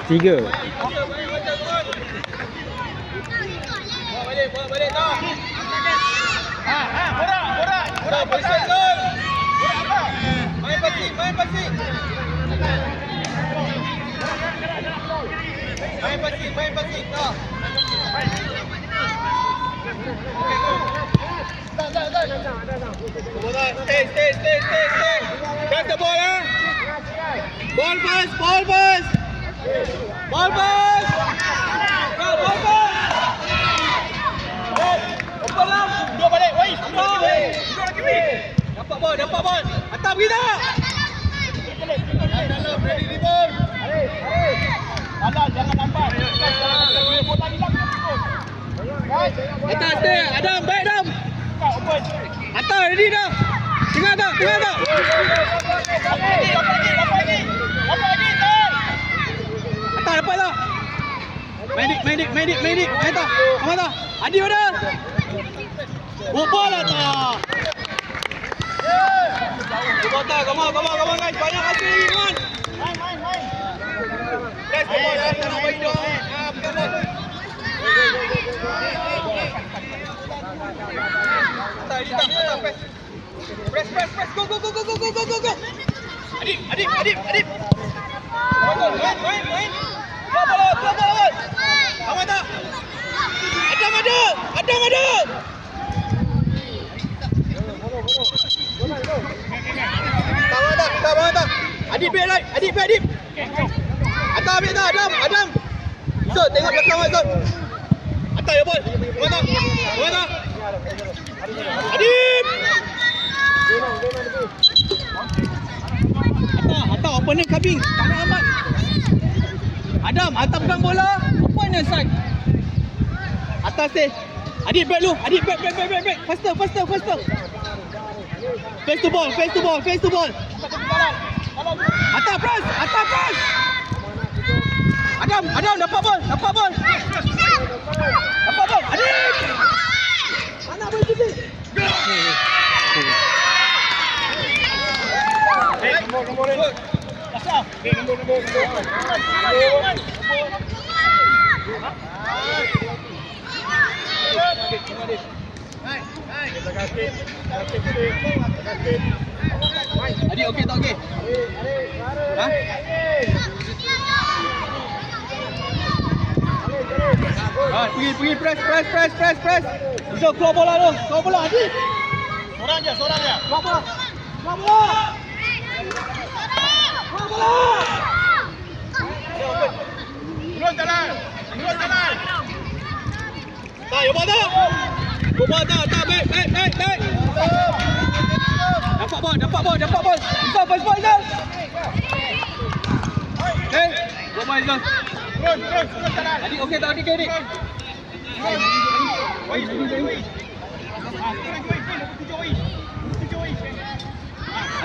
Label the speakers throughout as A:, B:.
A: Tiga.
B: Balik dah. Borak pasal gol. Main pasing. Main pasing. Dah. Stay. Pass the ball, eh? Ball pass. Ball pass. Open lah. Dua balik. Woi. Dua lagi. Dapat ball. Atas pergi tak? Dalam ready rebound. Dalam jangan lambat. Atas dia. Adam, baik Adam. Atas ready dah. Tengah tak? Dapat lagi. Atas dapat tak? Medik. Main tak? Amat tak? Adi mana? Bola lah tak? Come on guys. Banyak hasil lagi kan? Main. Let's go. Nak main dong. Atas. Press. Go. Adib. Main. Keluar. Amat tak? Adam ada. Tak. Adib back right. Adib. Atas ambil tak Adam. Zul tengok belakang Zul. Atas ya bol. Mana? Adib. Atas opponent kabing. Tak ada amat. Adam, atas pegang bola. Opponent side. Atas deh. Adib back lu. Back. Faster. Face to ball. Atas press. Adam dapat ball. Adib. Anak boleh sini. Nombor. Asal. Nombor. Adik okey tak okey? Ha? Pergi press. Bisa keluar bola tu. Keluar bola Adik. Seorang je. Keluar bola. Terus jalan. Tak, ya bola tak. Baik. Dapat bol. Bisa pass ball dah. Gua main dah. Terus jalan. Adik okey tak adik?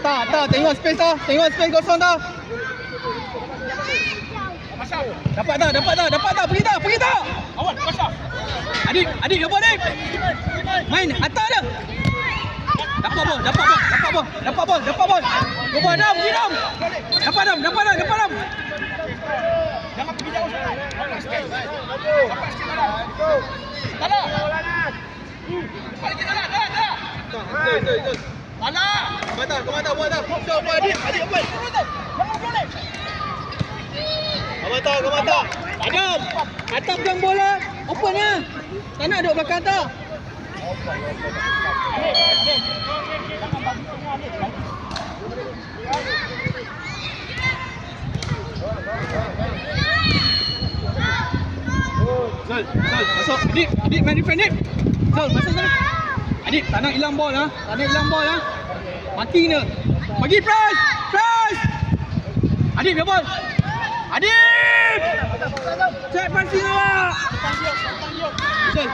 B: Atas, tengok space kosong dah. Dapat tak? Pergi tak? Awal, pasal. Adik, apa adik? Main, atas dah. Dapat bol. Cuba Adam, pergi Adam. Dapat Adam. Jangan pergi jauh sangat. Dapat sikit Adam. Tak nak. Mana? Kemana buat dah. Stop buat Adib open. Kemana? Adam. Atas pegang bola. Open lah. Tak nak duduk belakang tak. Zul, masuk. Adib main defend Adib. Zul, masuk sana. Adib, tak nak hilang bol lah. Mati kena. Bagi press. Adib, ya bol. Adib! Cek passing awak. Zul.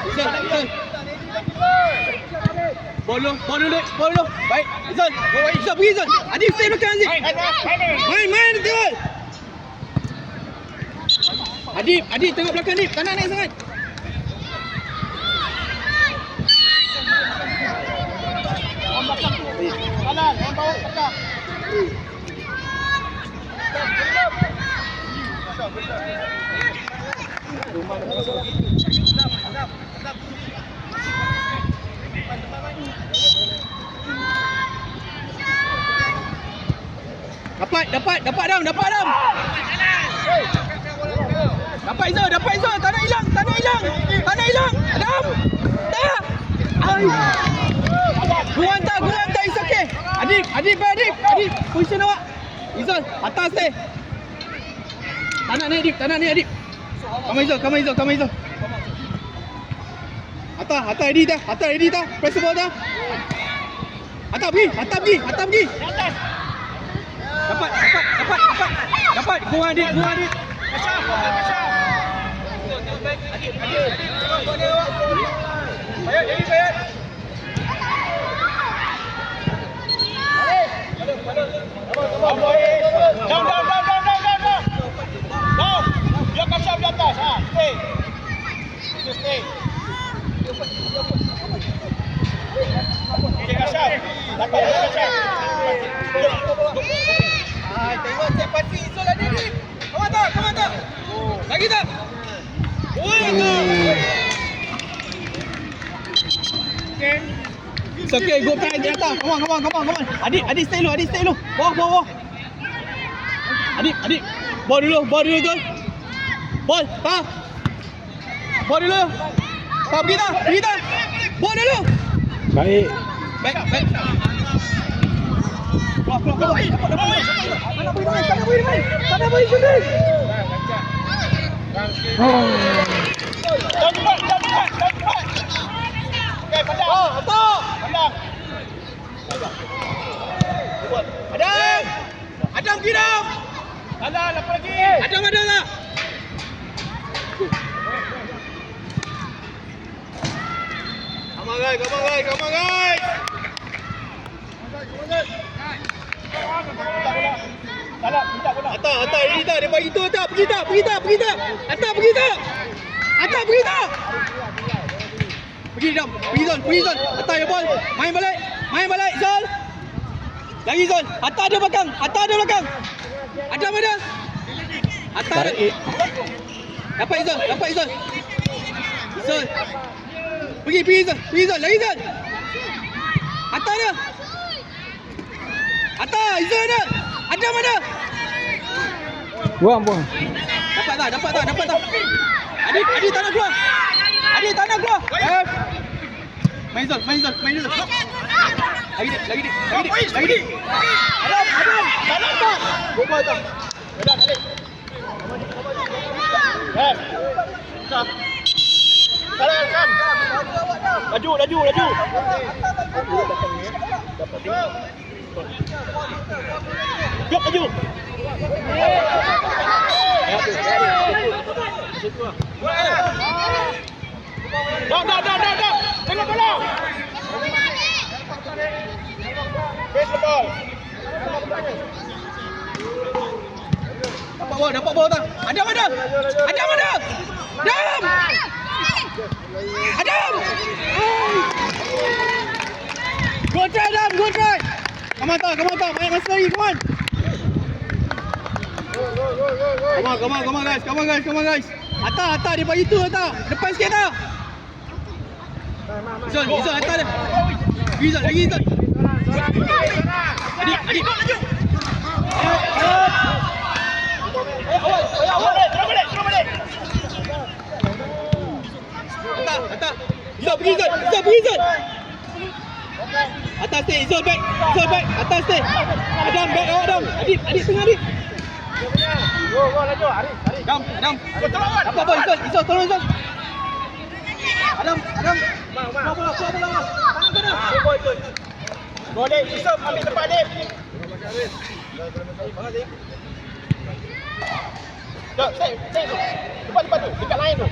B: Bol dulu. Baik. Zul, pergi Zul. Adib stay belakang Aziz. Main betul. Adib tengok belakang Adib. Tak nak naik sangat. Kanan, bawa belakang. Dapat Adam. Dapat Izzul. Tak nak hilang. Adam. Tak. Gua hantar it's okay. Adib. Position awak. Izzul, atas deh. Tak nak naik Adib. Come Izzul. Atas Edi dah. Press the ball dah. Atas pergi. Dapat. Gua Adib. Bayar. Down. Dia kasar di atas. Stay. Dia kasar. Dapat dia kasar. Tengok cek pasti Izzul ada ni. Come on. Lagi tak? It's okay, go back di atas. Come on. Adib stay dulu. Bawah. Adib. Ball dulu tu. Ball, tak. Ball dulu. Tak pergi tak. Ball dulu.
A: Baik.
B: Baik. Keluar. Tak nak beri shooting. Jangan cepat. Okey, pandang. Pandang. Adam kiram. Alah, apa lagi? Adam ada tak? Come on guys. Minta bola. Atas ini tak, dia bagi tu tak. Pergi tak. Atas pergi tak. Pergi Zul. Atas ya bol. Main balik Zul. Lagi Zul. Atas ada belakang. Adam ada. Atas. Dapat Zul. Zul. Pergi Zul. Lagi Zul. Atas ada. Zul ada. Adam ada.
A: Buang.
B: Dapat tak? Adik tak nak keluar. Main Zul. Lagi dik. Adam. Dalam tak? Gua tak. Dah balik. Salam. Laju. Jok laju. Dah. Tengok bola. Pass the ball. Dapat bola tak? Adam ada. Go try. Come on. Banyak masa lagi, come on guys. Atas dia bagi tu atas. Depan sikit tak? Izul atas dia. Lagi Izan. Adik. Atas. Izan pergi Izan. Atas stay, Izan back. Atas stay. Adam back awak Adam. Adik tengah adik.
A: Go laju. Hari.
B: Adam. Apa Izan tolong Izan. Adam. Bola. Tangan kena.
A: Go Dek, Yusuf ambil tempat Dek. Jom, stay. Depan tu, dekat lain tu.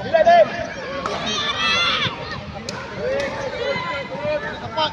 A: Relax Dek. Tepat.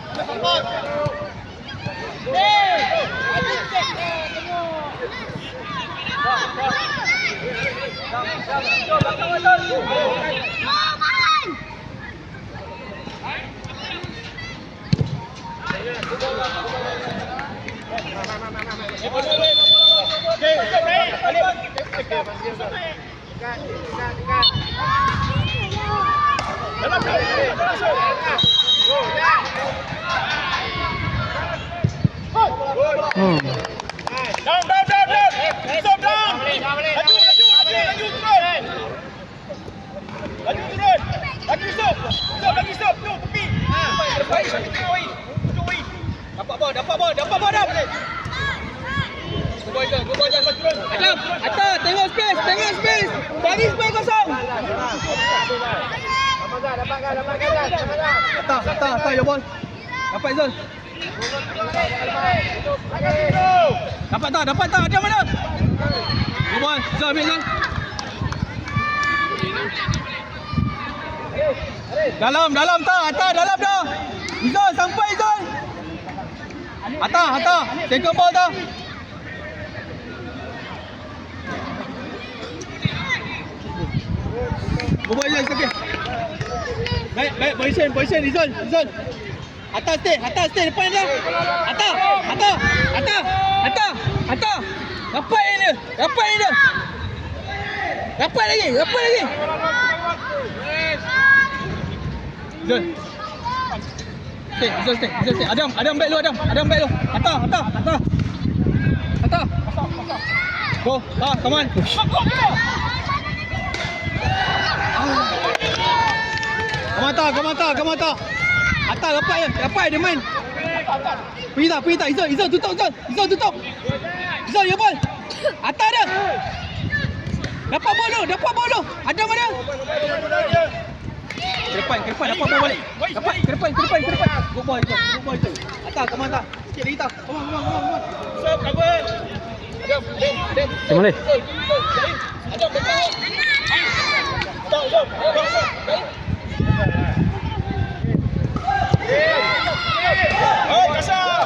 A: Laju turun. Lagi stop. Tu tepi. Baik sampai tengah wei. Dapat bawah dah. Go boy dah turun.
B: Adam, atas tengok space. Cari space kosong.
A: Dapat kan.
B: Atas ya bol. Dapat Izan. Dapat tak? Ada mana? Ya bol. Izan ambil Izan. Dalam tak? Atas dalam dah. Izan sampai Izan. Atas. Second ball dah. Bobo Izan sikit. Baik position Izan. Atas stay depan dia. Atas. Dapat ini dia. Dapat lagi. Izan. Stay. Adam back lu. Atas. Go. Come on. Come on. Atas rapat dia main. Pergi tak. Izan tutup. Izan ya bol. Atas dia. Dapat bol lu. Adam mana? Ke depan dapat bol balik. Dapat ke depan. Go boy tu. Atas, come on tak. Sikit lagi tak. Come on.
A: Stop, cover. Adam.
C: Macam mana?
A: Adam, dekat. Stop. Oh, kasar.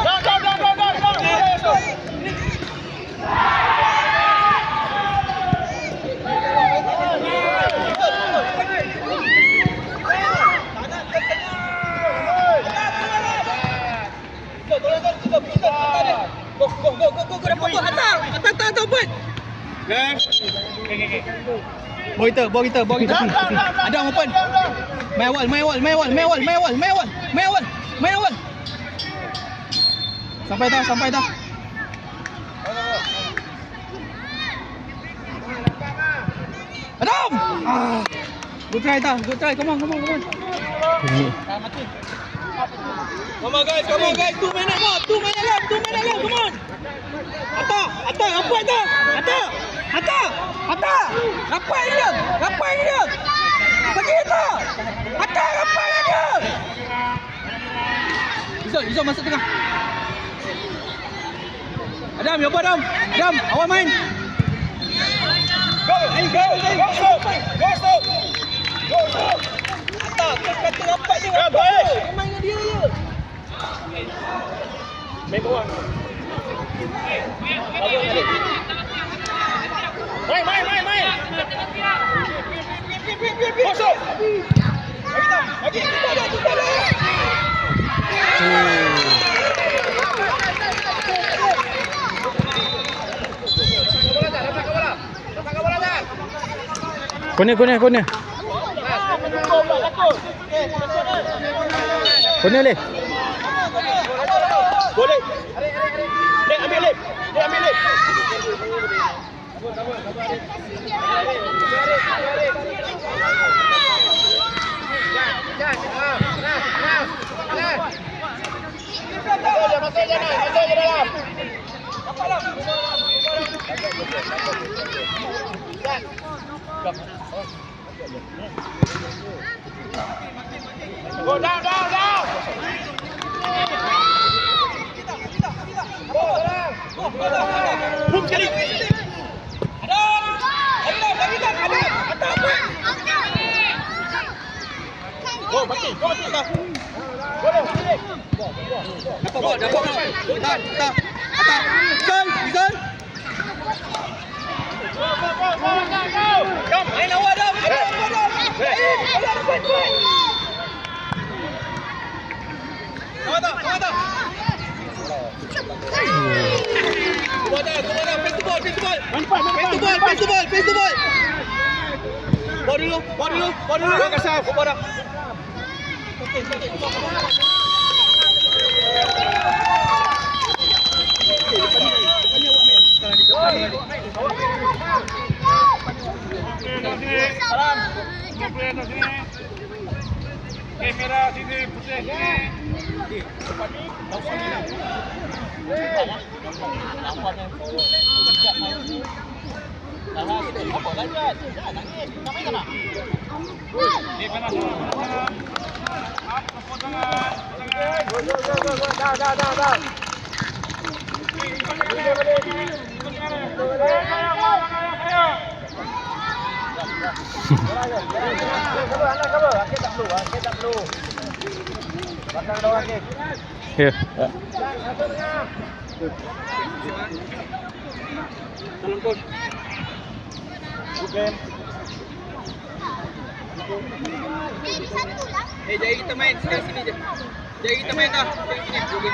A: Down.
B: Go dapat bol. Atas open. Ball kita. Adam open. Main awal. Sampai dah. Adam! Good try. Come on. Come on guys. 2 minutes more. Come on. Atas. Apa itu? Atas. Apa ini dia? Bagi itu. Atas apa ini dia? Izan masuk tengah. Adam, ya Adam. Awak main.
A: Go, stop.
B: Atas, kata rapat je. Main dengan dia je.
A: Main bawah. Main. Masuk. Lagi. Kita dah.
B: Corner. Corner leh.
A: Boleh. Lep ambil lep. Masuk je dalam. Go down. Boom sekali. Ada. Go baki. Dapat bol. Tak. Atas. Izan. Jom, main awak dah. Awak tak. Face the ball. Ball dulu. Dah kasar, ball dah. Kamera sini, putih sini. Dah. Angkat tak perlu. Belakang doang Angkat.
B: Ya.
A: Dalam pun. Bukan. Jari kita main. Sekarang sini je. Jari kita main dah. Sekarang sini.